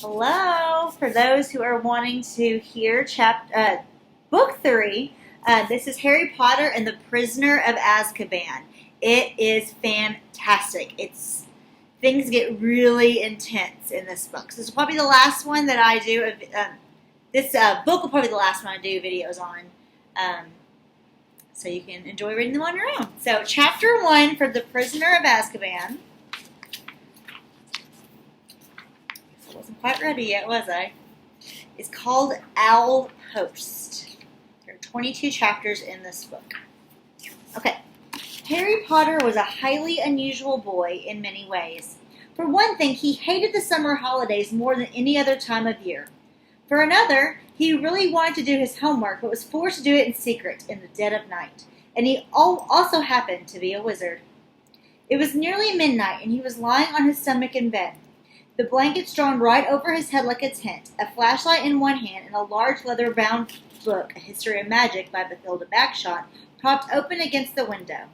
Hello. For those who are wanting to hear book 3, this is Harry Potter and the Prisoner of Azkaban. It is fantastic. Things get really intense in this book. So this is probably the last one that I do. This book will probably be the last one I do videos on. So you can enjoy reading them on your own. So Chapter 1 for the Prisoner of Azkaban. I wasn't quite ready yet, was I? It's called Owl Post. There are 22 chapters in this book. Okay. Harry Potter was a highly unusual boy in many ways. For one thing, he hated the summer holidays more than any other time of year. For another, he really wanted to do his homework, but was forced to do it in secret in the dead of night. And he also happened to be a wizard. It was nearly midnight, and he was lying on his stomach in bed. The blankets drawn right over his head like a tent, a flashlight in one hand, and a large leather-bound book, A History of Magic by Bathilda Bagshot, propped open against the window.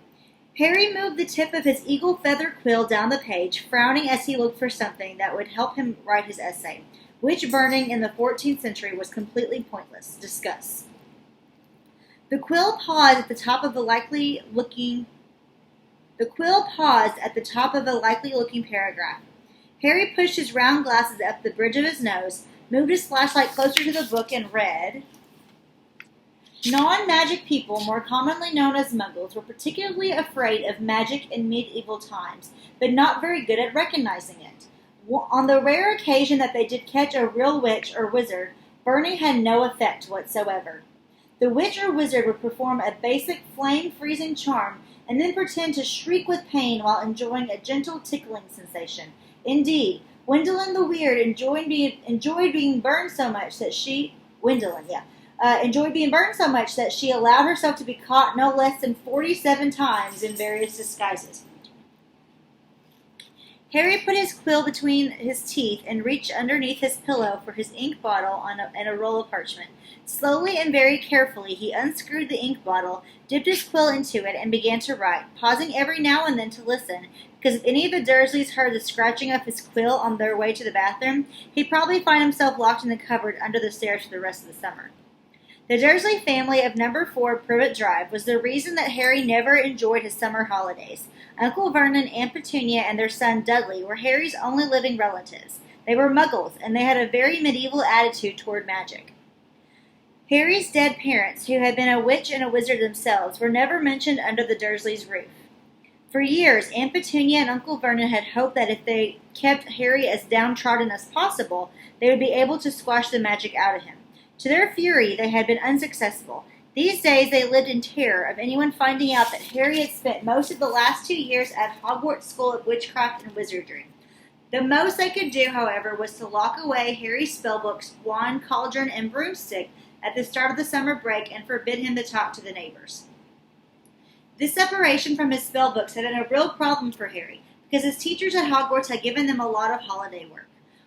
Harry moved the tip of his eagle feather quill down the page, frowning as he looked for something that would help him write his essay. Witch burning in the 14th century was completely pointless. Discuss. The quill paused at the top of a likely looking paragraph. Harry pushed his round glasses up the bridge of his nose, moved his flashlight closer to the book, and read, Non-magic people, more commonly known as muggles, were particularly afraid of magic in medieval times, but not very good at recognizing it. On the rare occasion that they did catch a real witch or wizard, burning had no effect whatsoever. The witch or wizard would perform a basic flame-freezing charm and then pretend to shriek with pain while enjoying a gentle tickling sensation. Indeed, Gwendolyn the Weird enjoyed being burned so much that she allowed herself to be caught no less than 47 times in various disguises. Harry put his quill between his teeth and reached underneath his pillow for his ink bottle and a roll of parchment. Slowly and very carefully, he unscrewed the ink bottle, dipped his quill into it, and began to write, pausing every now and then to listen, because if any of the Dursleys heard the scratching of his quill on their way to the bathroom, he'd probably find himself locked in the cupboard under the stairs for the rest of the summer. The Dursley family of number 4 Privet Drive was the reason that Harry never enjoyed his summer holidays. Uncle Vernon, Aunt Petunia, and their son Dudley were Harry's only living relatives. They were muggles, and they had a very medieval attitude toward magic. Harry's dead parents, who had been a witch and a wizard themselves, were never mentioned under the Dursleys' roof. For years, Aunt Petunia and Uncle Vernon had hoped that if they kept Harry as downtrodden as possible, they would be able to squash the magic out of him. To their fury, they had been unsuccessful. These days, they lived in terror of anyone finding out that Harry had spent most of the last 2 years at Hogwarts School of Witchcraft and Wizardry. The most they could do, however, was to lock away Harry's spellbooks, wand, cauldron, and broomstick at the start of the summer break and forbid him to talk to the neighbors. This separation from his spellbooks had been a real problem for Harry, because his teachers at Hogwarts had given them a lot of holiday work.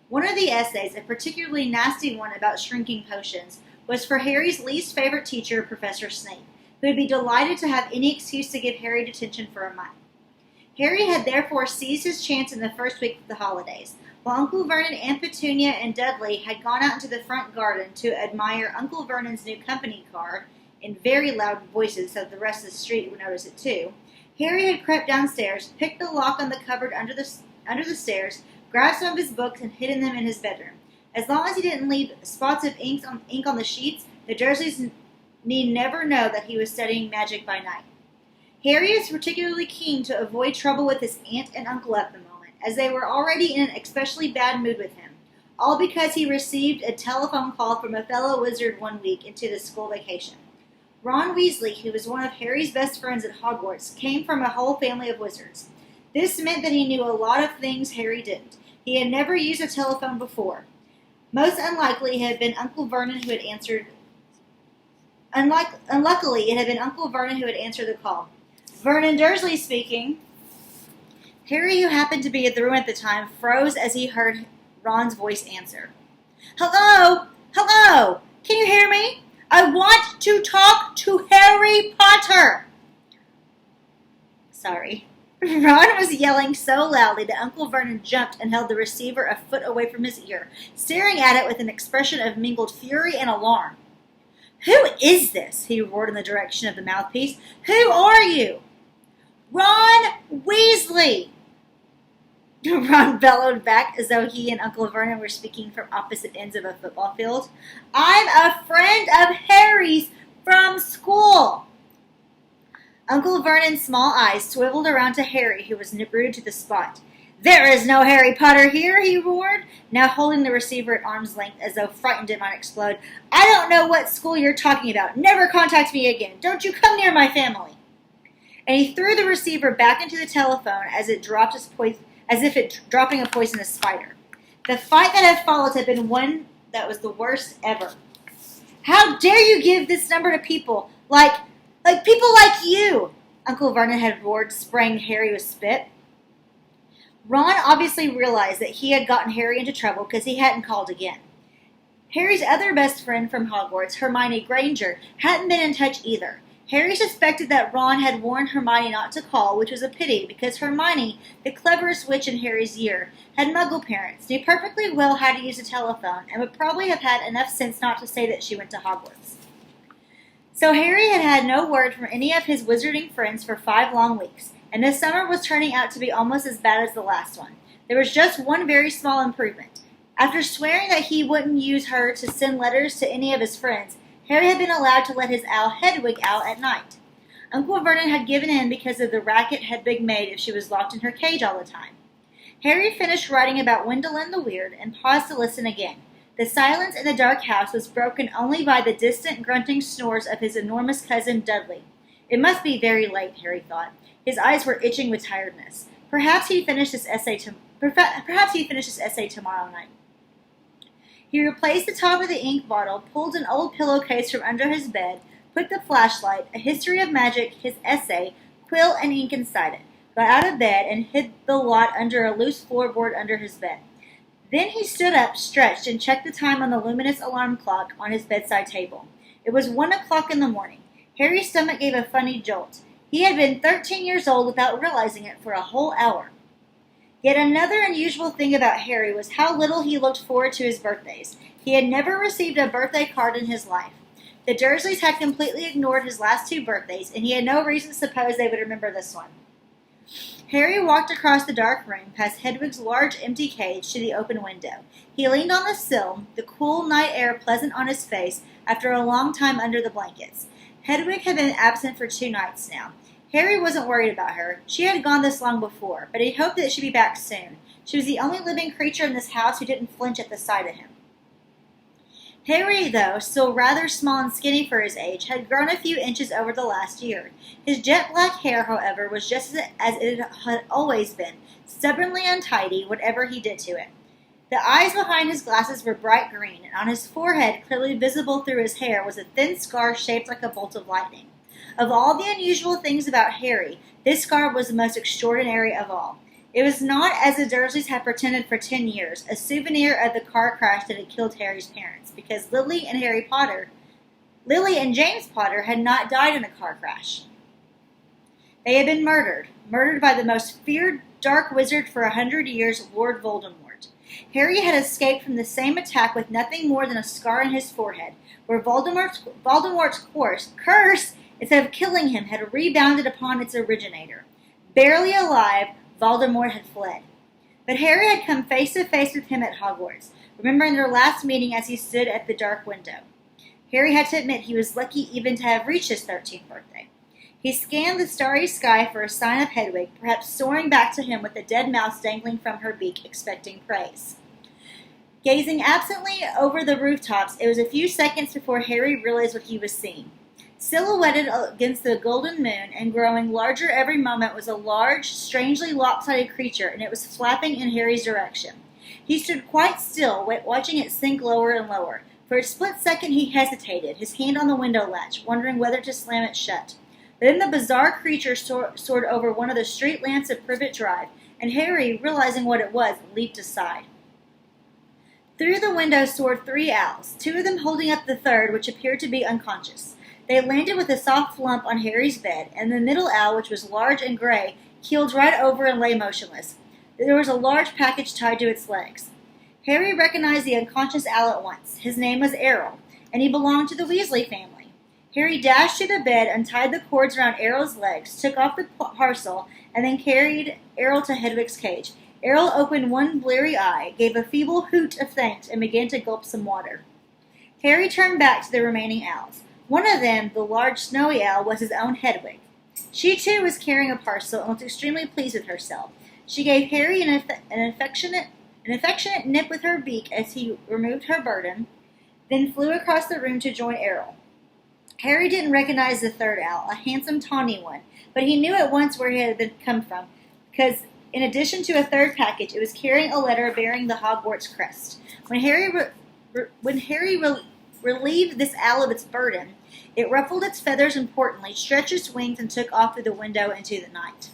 One of the essays, a particularly nasty one about shrinking potions, was for Harry's least favorite teacher, Professor Snape, who would be delighted to have any excuse to give Harry detention for a month. Harry had therefore seized his chance in the first week of the holidays, while Uncle Vernon, Aunt Petunia, and Dudley had gone out into the front garden to admire Uncle Vernon's new company car in very loud voices so the rest of the street would notice it too. Harry had crept downstairs, picked the lock on the cupboard under the stairs, grabbed some of his books, and hidden them in his bedroom. As long as he didn't leave spots of ink on the sheets, the Dursleys need never know that he was studying magic by night. Harry was particularly keen to avoid trouble with his aunt and uncle at the moment, as they were already in an especially bad mood with him, all because he received a telephone call from a fellow wizard one week into the school vacation. Ron Weasley, who was one of Harry's best friends at Hogwarts, came from a whole family of wizards. This meant that he knew a lot of things Harry didn't. He had never used a telephone before. Most unlikely, it had been Uncle Vernon who had answered. Unluckily, it had been Uncle Vernon who had answered the call. Vernon Dursley speaking. Harry, who happened to be at the room at the time, froze as he heard Ron's voice answer. Hello? Hello? Can you hear me? I want to talk to Harry Potter. Sorry. Ron was yelling so loudly that Uncle Vernon jumped and held the receiver a foot away from his ear, staring at it with an expression of mingled fury and alarm. "Who is this?" he roared in the direction of the mouthpiece. "Who are you?" "Ron Weasley!" Ron bellowed back as though he and Uncle Vernon were speaking from opposite ends of a football field. "I'm a friend of Harry's from school." Uncle Vernon's small eyes swiveled around to Harry, who was rude to the spot. "There is no Harry Potter here," he roared, now holding the receiver at arm's length as though frightened it might explode. "I don't know what school you're talking about. Never contact me again. Don't you come near my family." And he threw the receiver back into the telephone as if dropping a poisonous spider. The fight that had followed had been one that was the worst ever. "How dare you give this number to people like people like you?" Uncle Vernon had roared, spraying Harry with spit. Ron obviously realized that he had gotten Harry into trouble because he hadn't called again. Harry's other best friend from Hogwarts, Hermione Granger, hadn't been in touch either. Harry suspected that Ron had warned Hermione not to call, which was a pity because Hermione, the cleverest witch in Harry's year, had Muggle parents, knew perfectly well how to use a telephone, and would probably have had enough sense not to say that she went to Hogwarts. So Harry had had no word from any of his wizarding friends for 5 long weeks, and this summer was turning out to be almost as bad as the last one. There was just one very small improvement. After swearing that he wouldn't use her to send letters to any of his friends, Harry had been allowed to let his owl Hedwig out at night. Uncle Vernon had given in because of the racket Hedwig made if she was locked in her cage all the time. Harry finished writing about Wendelin the Weird and paused to listen again. The silence in the dark house was broken only by the distant grunting snores of his enormous cousin Dudley. It must be very late, Harry thought. His eyes were itching with tiredness. Perhaps he'd finish this essay tomorrow night. He replaced the top of the ink bottle, pulled an old pillowcase from under his bed, put the flashlight, a history of magic, his essay, quill, and ink inside it, got out of bed, and hid the lot under a loose floorboard under his bed. Then he stood up, stretched, and checked the time on the luminous alarm clock on his bedside table. It was 1 o'clock in the morning. Harry's stomach gave a funny jolt. He had been 13 years old without realizing it for a whole hour. Yet another unusual thing about Harry was how little he looked forward to his birthdays. He had never received a birthday card in his life. The Dursleys had completely ignored his last 2 birthdays, and he had no reason to suppose they would remember this one. Harry walked across the dark room, past Hedwig's large empty cage, to the open window. He leaned on the sill, the cool night air pleasant on his face after a long time under the blankets. Hedwig had been absent for 2 nights now. Harry wasn't worried about her. She had gone this long before, but he hoped that she'd be back soon. She was the only living creature in this house who didn't flinch at the sight of him. Harry, though, still rather small and skinny for his age, had grown a few inches over the last year. His jet black hair, however, was just as it had always been, stubbornly untidy, whatever he did to it. The eyes behind his glasses were bright green, and on his forehead, clearly visible through his hair, was a thin scar shaped like a bolt of lightning. Of all the unusual things about Harry, this scar was the most extraordinary of all. It was not, as the Dursleys had pretended for 10 years, a souvenir of the car crash that had killed Harry's parents, because Lily and James Potter had not died in a car crash. They had been murdered by the most feared dark wizard for 100 years, Lord Voldemort. Harry had escaped from the same attack with nothing more than a scar on his forehead, where Voldemort's curse, instead of killing him, had rebounded upon its originator. Barely alive, Voldemort had fled. But Harry had come face to face with him at Hogwarts, remembering their last meeting as he stood at the dark window. Harry had to admit he was lucky even to have reached his 13th birthday. He scanned the starry sky for a sign of Hedwig, perhaps soaring back to him with a dead mouse dangling from her beak, expecting praise. Gazing absently over the rooftops, it was a few seconds before Harry realized what he was seeing. Silhouetted against the golden moon and growing larger every moment was a large, strangely lopsided creature, and it was flapping in Harry's direction. He stood quite still, watching it sink lower and lower. For a split second he hesitated, his hand on the window latch, wondering whether to slam it shut. Then the bizarre creature soared over one of the street lamps of Privet Drive, and Harry, realizing what it was, leaped aside. Through the window soared 3 owls, 2 of them holding up the third, which appeared to be unconscious. They landed with a soft lump on Harry's bed, and the middle owl, which was large and gray, keeled right over and lay motionless. There was a large package tied to its legs. Harry recognized the unconscious Al at once. His name was Errol, and he belonged to the Weasley family. Harry dashed to the bed, untied the cords around Errol's legs, took off the parcel, and then carried Errol to Hedwig's cage. Errol opened one bleary eye, gave a feeble hoot of thanks, and began to gulp some water. Harry turned back to the remaining owls. One of them, the large snowy owl, was his own Hedwig. She too was carrying a parcel and looked extremely pleased with herself. She gave Harry an affectionate nip with her beak as he removed her burden, then flew across the room to join Errol. Harry didn't recognize the third owl, a handsome tawny one, but he knew at once where he had come from, because in addition to a third package, it was carrying a letter bearing the Hogwarts crest. When Harry relieved this owl of its burden, it ruffled its feathers importantly, stretched its wings, and took off through the window into the night.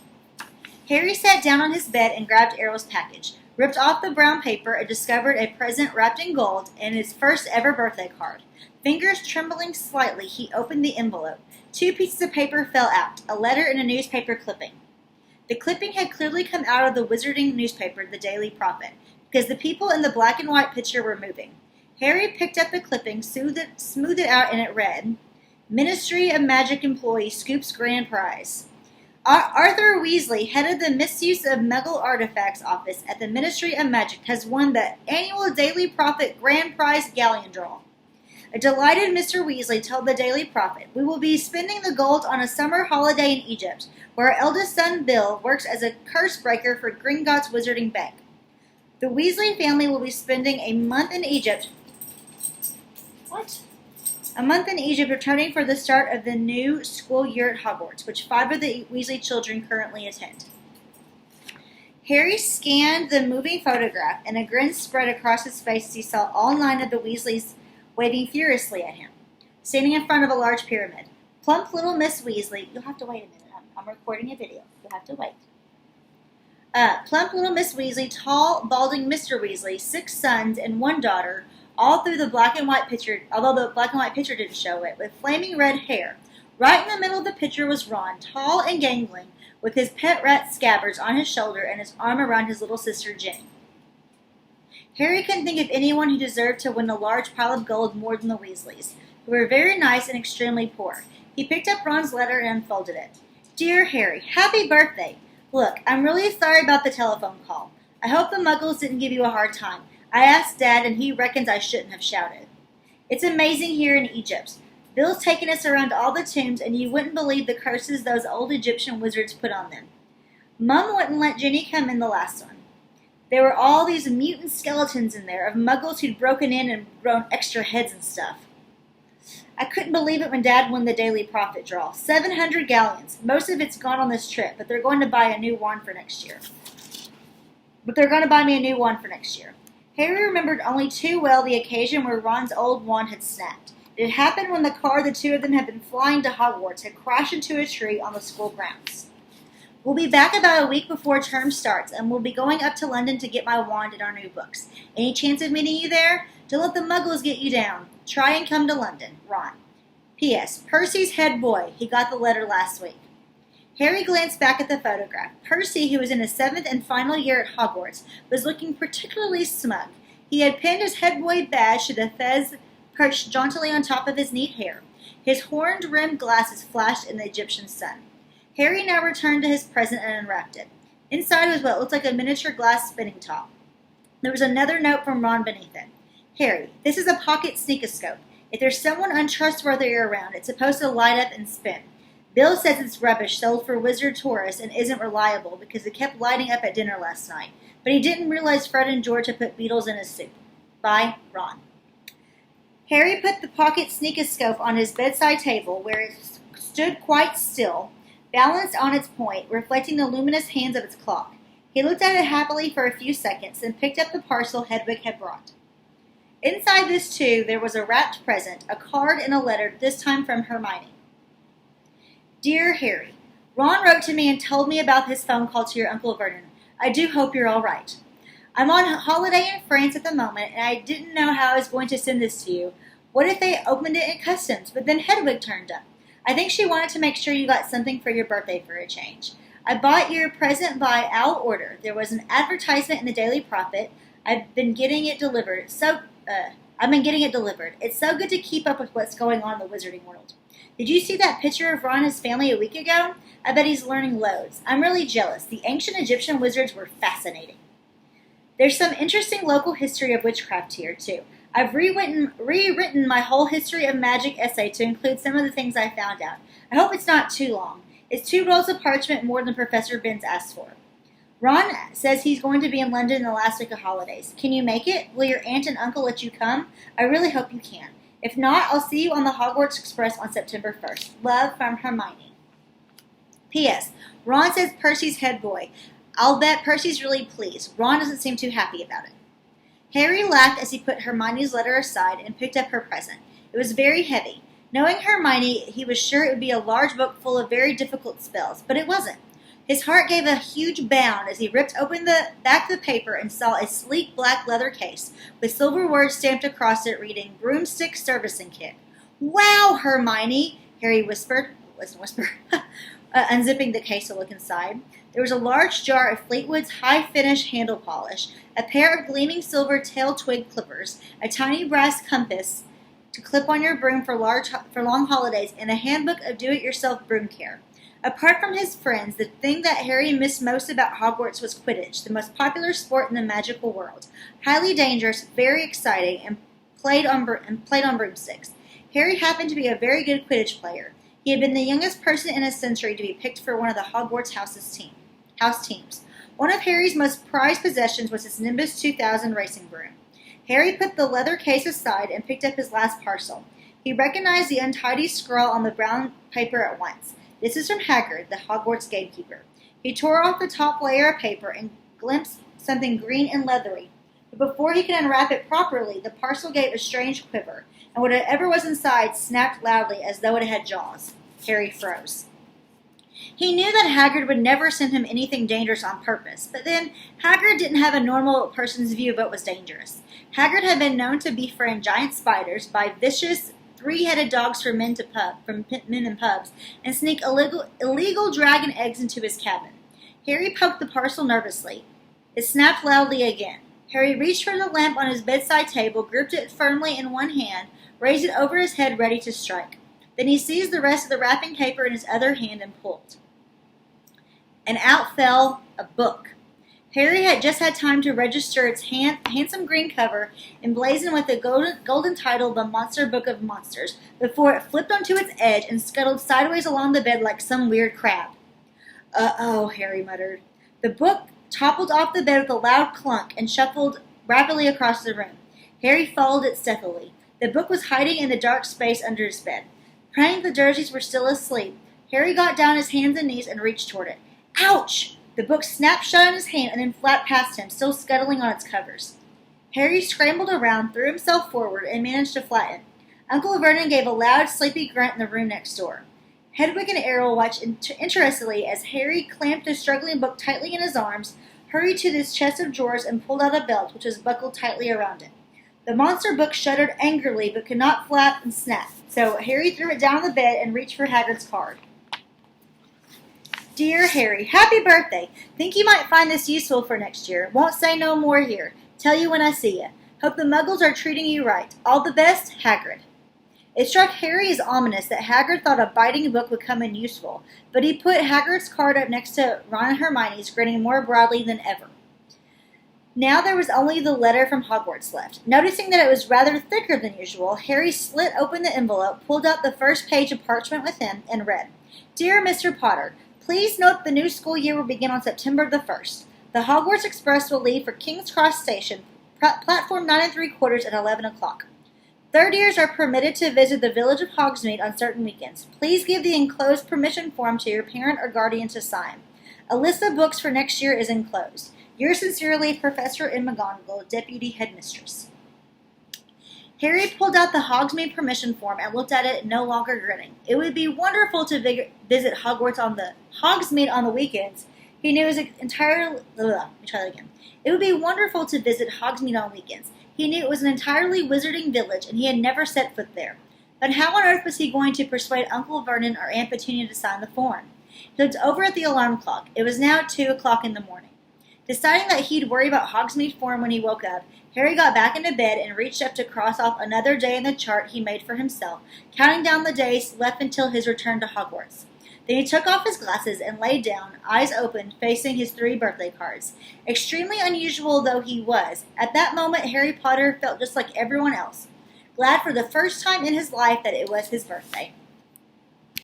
Harry sat down on his bed and grabbed Errol's package, ripped off the brown paper, and discovered a present wrapped in gold and his first ever birthday card. Fingers trembling slightly, he opened the envelope. 2 pieces of paper fell out, a letter and a newspaper clipping. The clipping had clearly come out of the wizarding newspaper, the Daily Prophet, because the people in the black and white picture were moving. Harry picked up the clipping, smoothed it out, and it read, Ministry of Magic Employee Scoops Grand Prize. Arthur Weasley, head of the Misuse of Muggle Artifacts Office at the Ministry of Magic, has won the annual Daily Prophet Grand Prize Galleon Draw. A delighted Mr. Weasley told the Daily Prophet, We will be spending the gold on a summer holiday in Egypt, where our eldest son Bill works as a curse breaker for Gringotts Wizarding Bank. The Weasley family will be spending a month in Egypt. A month in Egypt, returning for the start of the new school year at Hogwarts, which 5 of the Weasley children currently attend. Harry scanned the moving photograph, and a grin spread across his face as he saw all 9 of the Weasleys waving furiously at him, standing in front of a large pyramid. Plump little Miss Weasley, you'll have to wait a minute, I'm recording a video, you'll have to wait. Plump little Miss Weasley, tall, balding Mr. Weasley, 6 sons and 1 daughter, all through the black and white picture, although the black and white picture didn't show it, with flaming red hair. Right in the middle of the picture was Ron, tall and gangling, with his pet rat Scabbers on his shoulder and his arm around his little sister Ginny. Harry couldn't think of anyone who deserved to win a large pile of gold more than the Weasleys, who were very nice and extremely poor. He picked up Ron's letter and unfolded it. Dear Harry, happy birthday! Look, I'm really sorry about the telephone call. I hope the Muggles didn't give you a hard time. I asked Dad, and he reckons I shouldn't have shouted. It's amazing here in Egypt. Bill's taken us around all the tombs, and you wouldn't believe the curses those old Egyptian wizards put on them. Mum wouldn't let Ginny come in the last one. There were all these mutant skeletons in there of Muggles who'd broken in and grown extra heads and stuff. I couldn't believe it when Dad won the Daily Prophet draw. 700 galleons. Most of it's gone on this trip, but they're going to buy a new wand for next year. Harry remembered only too well the occasion where Ron's old wand had snapped. It had happened when the car the 2 of them had been flying to Hogwarts had crashed into a tree on the school grounds. We'll be back about a week before term starts, and we'll be going up to London to get my wand and our new books. Any chance of meeting you there? Don't let the Muggles get you down. Try and come to London. Ron. P.S. Percy's head boy. He got the letter last week. Harry glanced back at the photograph. Percy, who was in his 7th and final year at Hogwarts, was looking particularly smug. He had pinned his head boy badge to the fez perched jauntily on top of his neat hair. His horned-rimmed glasses flashed in the Egyptian sun. Harry now returned to his present and unwrapped it. Inside was what looked like a miniature glass spinning top. There was another note from Ron beneath it. Harry, this is a pocket sneakoscope. If there's someone untrustworthy around, it's supposed to light up and spin. Bill says it's rubbish sold for wizard tourists and isn't reliable because it kept lighting up at dinner last night. But he didn't realize Fred and George had put beetles in his soup. By Ron. Harry put the pocket sneakoscope on his bedside table where it stood quite still, balanced on its point, reflecting the luminous hands of its clock. He looked at it happily for a few seconds and picked up the parcel Hedwig had brought. Inside this, too, there was a wrapped present, a card and a letter, this time from Hermione. Dear Harry, Ron wrote to me and told me about his phone call to your Uncle Vernon. I do hope you're all right. I'm on holiday in France at the moment, and I didn't know how I was going to send this to you. What if they opened it in customs, but then Hedwig turned up? I think she wanted to make sure you got something for your birthday for a change. I bought your present by our order. There was an advertisement in the Daily Prophet. I've been getting it delivered. It's so good to keep up with what's going on in the wizarding world. Did you see that picture of Ron and his family a week ago? I bet he's learning loads. I'm really jealous. The ancient Egyptian wizards were fascinating. There's some interesting local history of witchcraft here, too. I've rewritten my whole history of magic essay to include some of the things I found out. I hope it's not too long. It's 2 rolls of parchment more than Professor Binns asked for. Ron says he's going to be in London the last week of holidays. Can you make it? Will your aunt and uncle let you come? I really hope you can. If not, I'll see you on the Hogwarts Express on September 1st. Love from Hermione. P.S. Ron says Percy's head boy. I'll bet Percy's really pleased. Ron doesn't seem too happy about it. Harry laughed as he put Hermione's letter aside and picked up her present. It was very heavy. Knowing Hermione, he was sure it would be a large book full of very difficult spells, but it wasn't. His heart gave a huge bound as he ripped open the back of the paper and saw a sleek black leather case with silver words stamped across it reading, Broomstick Servicing Kit. Wow, Hermione, Harry whispered. Unzipping the case to look inside. There was a large jar of Fleetwood's high-finish handle polish, a pair of gleaming silver tail twig clippers, a tiny brass compass to clip on your broom for long holidays, and a handbook of do-it-yourself broom care. Apart from his friends, the thing that Harry missed most about Hogwarts was Quidditch, the most popular sport in the magical world. Highly dangerous, very exciting, and played on broomsticks. Harry happened to be a very good Quidditch player. He had been the youngest person in a century to be picked for one of the Hogwarts house teams. One of Harry's most prized possessions was his Nimbus 2000 racing broom. Harry put the leather case aside and picked up his last parcel. He recognized the untidy scrawl on the brown paper at once. This is from Hagrid, the Hogwarts gatekeeper. He tore off the top layer of paper and glimpsed something green and leathery. But before he could unwrap it properly, the parcel gave a strange quiver, and whatever was inside snapped loudly as though it had jaws. Harry froze. He knew that Hagrid would never send him anything dangerous on purpose, but then Hagrid didn't have a normal person's view of what was dangerous. Hagrid had been known to befriend giant spiders, buy vicious three-headed dogs from men in pubs, and sneak illegal dragon eggs into his cabin. Harry poked the parcel nervously. It snapped loudly again. Harry reached for the lamp on his bedside table, gripped it firmly in one hand, raised it over his head ready to strike. Then he seized the rest of the wrapping paper in his other hand and pulled. And out fell a book. Harry had just had time to register its handsome green cover, emblazoned with the golden title, The Monster Book of Monsters, before it flipped onto its edge and scuttled sideways along the bed like some weird crab. Uh-oh, Harry muttered. The book toppled off the bed with a loud clunk and shuffled rapidly across the room. Harry followed it stealthily. The book was hiding in the dark space under his bed. Praying the Dursleys were still asleep, Harry got down on his hands and knees and reached toward it. Ouch! The book snapped shut in his hand and then flat past him, still scuttling on its covers. Harry scrambled around, threw himself forward, and managed to flatten. Uncle Vernon gave a loud, sleepy grunt in the room next door. Hedwig and Errol watched interestedly as Harry clamped the struggling book tightly in his arms, hurried to this chest of drawers, and pulled out a belt which was buckled tightly around it. The monster book shuddered angrily but could not flap and snap, so Harry threw it down on the bed and reached for Hagrid's card. Dear Harry, happy birthday! Think you might find this useful for next year. Won't say no more here. Tell you when I see you. Hope the Muggles are treating you right. All the best, Hagrid. It struck Harry as ominous that Hagrid thought a biting book would come in useful, but he put Hagrid's card up next to Ron and Hermione's, grinning more broadly than ever. Now there was only the letter from Hogwarts left. Noticing that it was rather thicker than usual, Harry slit open the envelope, pulled out the first page of parchment with him, and read, Dear Mr. Potter, please note the new school year will begin on September the 1st. The Hogwarts Express will leave for King's Cross Station, platform 9 3/4 at 11 o'clock. Third years are permitted to visit the village of Hogsmeade on certain weekends. Please give the enclosed permission form to your parent or guardian to sign. A list of books for next year is enclosed. Yours sincerely, Professor McGonagall, Deputy Headmistress. Harry pulled out the Hogsmeade permission form and looked at it, no longer grinning. It would be wonderful to visit Hogsmeade on the weekends. He knew it was entirely. It would be wonderful to visit Hogsmeade on weekends. He knew it was an entirely wizarding village, and he had never set foot there. But how on earth was he going to persuade Uncle Vernon or Aunt Petunia to sign the form? He looked over at the alarm clock. It was now 2 o'clock in the morning. Deciding that he'd worry about Hogsmeade Farm when he woke up, Harry got back into bed and reached up to cross off another day in the chart he made for himself, counting down the days left until his return to Hogwarts. Then he took off his glasses and lay down, eyes open, facing his 3 birthday cards. Extremely unusual though he was, at that moment Harry Potter felt just like everyone else, glad for the first time in his life that it was his birthday.